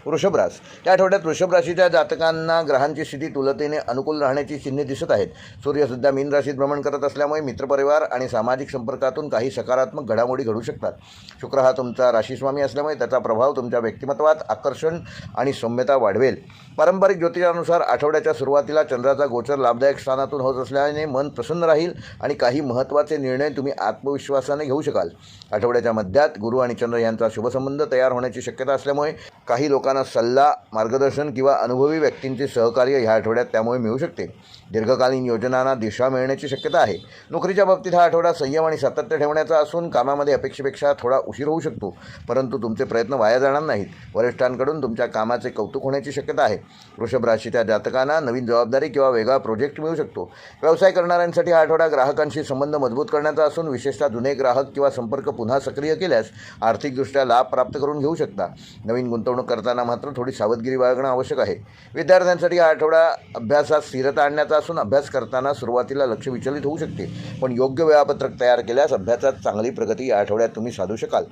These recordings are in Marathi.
वृषभ रास या आठवड्यात वृषभ राशीच्या जातकांना ग्रहांची स्थिती तुलतेने अनुकूल राहण्याची चिन्हे दिसत आहेत. सूर्य सध्या मीन राशीत भ्रमण करत असल्यामुळे मित्रपरिवार आणि सामाजिक संपर्कातून काही सकारात्मक घडामोडी घडू शकतात. शुक्र हा तुमचा राशीस्वामी असल्यामुळे त्याचा प्रभाव तुमच्या व्यक्तिमत्वात आकर्षण आणि सौम्यता वाढवेल. पारंपरिक ज्योतिषानुसार आठवड्याच्या सुरुवातीला चंद्राचा गोचर लाभदायक स्थानातून होत असल्याने मन प्रसन्न राहील आणि काही महत्त्वाचे निर्णय तुम्ही आत्मविश्वासाने घेऊ शकाल. आठवड्याच्या मध्यात गुरु आणि चंद्र यांचा शुभसंबंध तयार होण्याची शक्यता असल्यामुळे काही लोकांना सल्ला, मार्गदर्शन किंवा अनुभवी व्यक्तींचे सहकार्य ह्या आठवड्यात त्यामुळे मिळू शकते. दीर्घकालीन योजनांना दिशा मिळण्याची शक्यता आहे. नोकरीच्या बाबतीत हा आठवडा संयम आणि सातत्य ठेवण्याचा असून कामामध्ये अपेक्षेपेक्षा थोडा उशीर होऊ शकतो, परंतु तुमचे प्रयत्न वाया जाणार नाहीत. वरिष्ठांकडून तुमच्या कामाचे कौतुक होण्याची शक्यता आहे. वृषभ राशीच्या जातकांना नवीन जबाबदारी किंवा वेगळा प्रोजेक्ट मिळू शकतो. व्यवसाय करणाऱ्यांसाठी हा आठवडा ग्राहकांशी संबंध मजबूत करण्याचा असून विशेषतः जुने ग्राहक किंवा संपर्क पुन्हा सक्रिय केल्यास आर्थिकदृष्ट्या लाभ प्राप्त करून घेऊ शकता. नवीन गुंतवणूक करताना मात्र थोडी सावधगिरी बाळगणं आवश्यक आहे. विद्यार्थ्यांसाठी हा आठवडा अभ्यासात स्थिरता आणण्याचा असून अभ्यास करताना सुरुवातीला लक्ष विचलित होऊ शकते, पण योग्य वेळापत्रक तयार केल्यास अभ्यासात चांगली प्रगती या आठवड्यात तुम्ही साधू शकाल.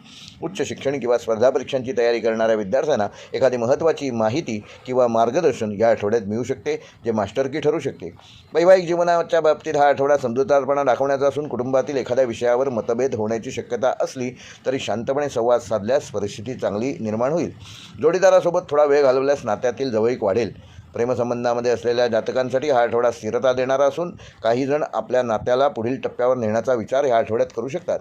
उच्च शिक्षण किंवा स्पर्धा परीक्षांची तयारी करणाऱ्या विद्यार्थ्यांना एखादी महत्त्वाची माहिती किंवा मार्गदर्शन या आठवड्यात मिळू शकते, जे मास्टरकी ठरू शकते. वैवाहिक जीवनाच्या बाबतीत हा आठवडा समजूतदारपणा दाखवण्याचा असून कुटुंबातील एखाद्या विषयावर मतभेद होण्याची शक्यता असली तरी शांतपणे संवाद साधल्यास परिस्थिती चांगली निर्माण होईल. जोडीदारासोबत थोडा वेळ घालवल्यास नात्यातील जवळीक वाढेल. प्रेमसंबंधामध्ये असलेल्या जातकांसाठी हा आठवडा स्थिरता देणारा असून काही जण आपल्या नात्याला पुढील टप्प्यावर नेण्याचा विचार या आठवड्यात करू शकतात.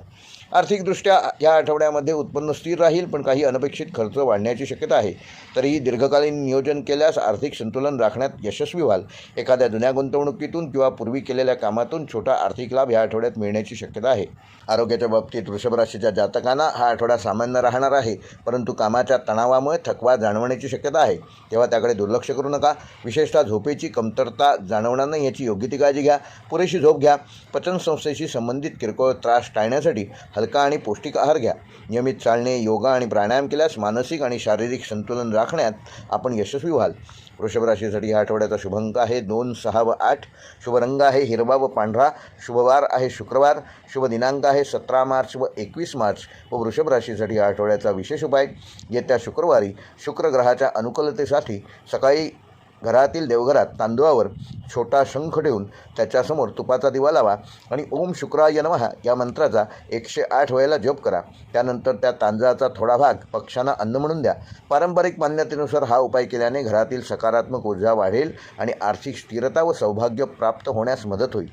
आर्थिकदृष्ट्या या आठवड्यामध्ये उत्पन्न स्थिर राहील, पण काही अनपेक्षित खर्च वाढण्याची शक्यता आहे. तरीही दीर्घकालीन नियोजन केल्यास आर्थिक संतुलन राखण्यात यशस्वी व्हाल. एखाद्या जुन्या गुंतवणुकीतून किंवा पूर्वी केलेल्या कामातून छोटा आर्थिक लाभ या आठवड्यात मिळण्याची शक्यता आहे. आरोग्याच्या बाबतीत वृषभ राशीच्या जातकांना हा आठवडा सामान्य राहणार आहे, परंतु कामाच्या तणावामुळे थकवा जाणवण्याची शक्यता आहे, तेव्हा त्याकडे दुर्लक्ष करू नका. विशेषतः झोपेची कमतरता जाणवणार नाही याची योग्य ती काळजी घ्या. पुरेशी झोप घ्या. पचनसंस्थेशी संबंधित किरकोळ त्रास टाळण्यासाठी हलका आणि पौष्टिक आहार घ्या. नियमित चालणे, योगा आणि प्राणायाम केल्यास मानसिक आणि शारीरिक संतुलन राखण्यात आपण यशस्वी व्हाल. वृषभ राशीसाठी या आठवड्याचा शुभ अंक आहे 2, 6 व 8. शुभ रंग आहे हिरवा व पांढरा. शुभवार आहे शुक्रवार. शुभ दिनांक आहे 17 मार्च व 21 मार्च. व वृषभ राशीसाठी या आठवड्याचा विशेष उपाय येत्या शुक्रवारी शुक्र ग्रहाच्या अनुकूलतेसाठी सकाळी घरातील देवघरात तांदूळावर छोटा शंख ठेवून त्याच्यासमोर तुपाचा दिवा लावा आणि ओम शुक्राय नमः या मंत्राचा 108 वेळेला जप करा. त्यानंतर त्या तांदळाचा थोडा भाग पक्ष्यांना अन्न म्हणून द्या. पारंपरिक मान्यतेनुसार हा उपाय केल्याने घरातील सकारात्मक ऊर्जा वाढेल आणि आर्थिक स्थिरता व सौभाग्य प्राप्त होण्यास मदत होईल.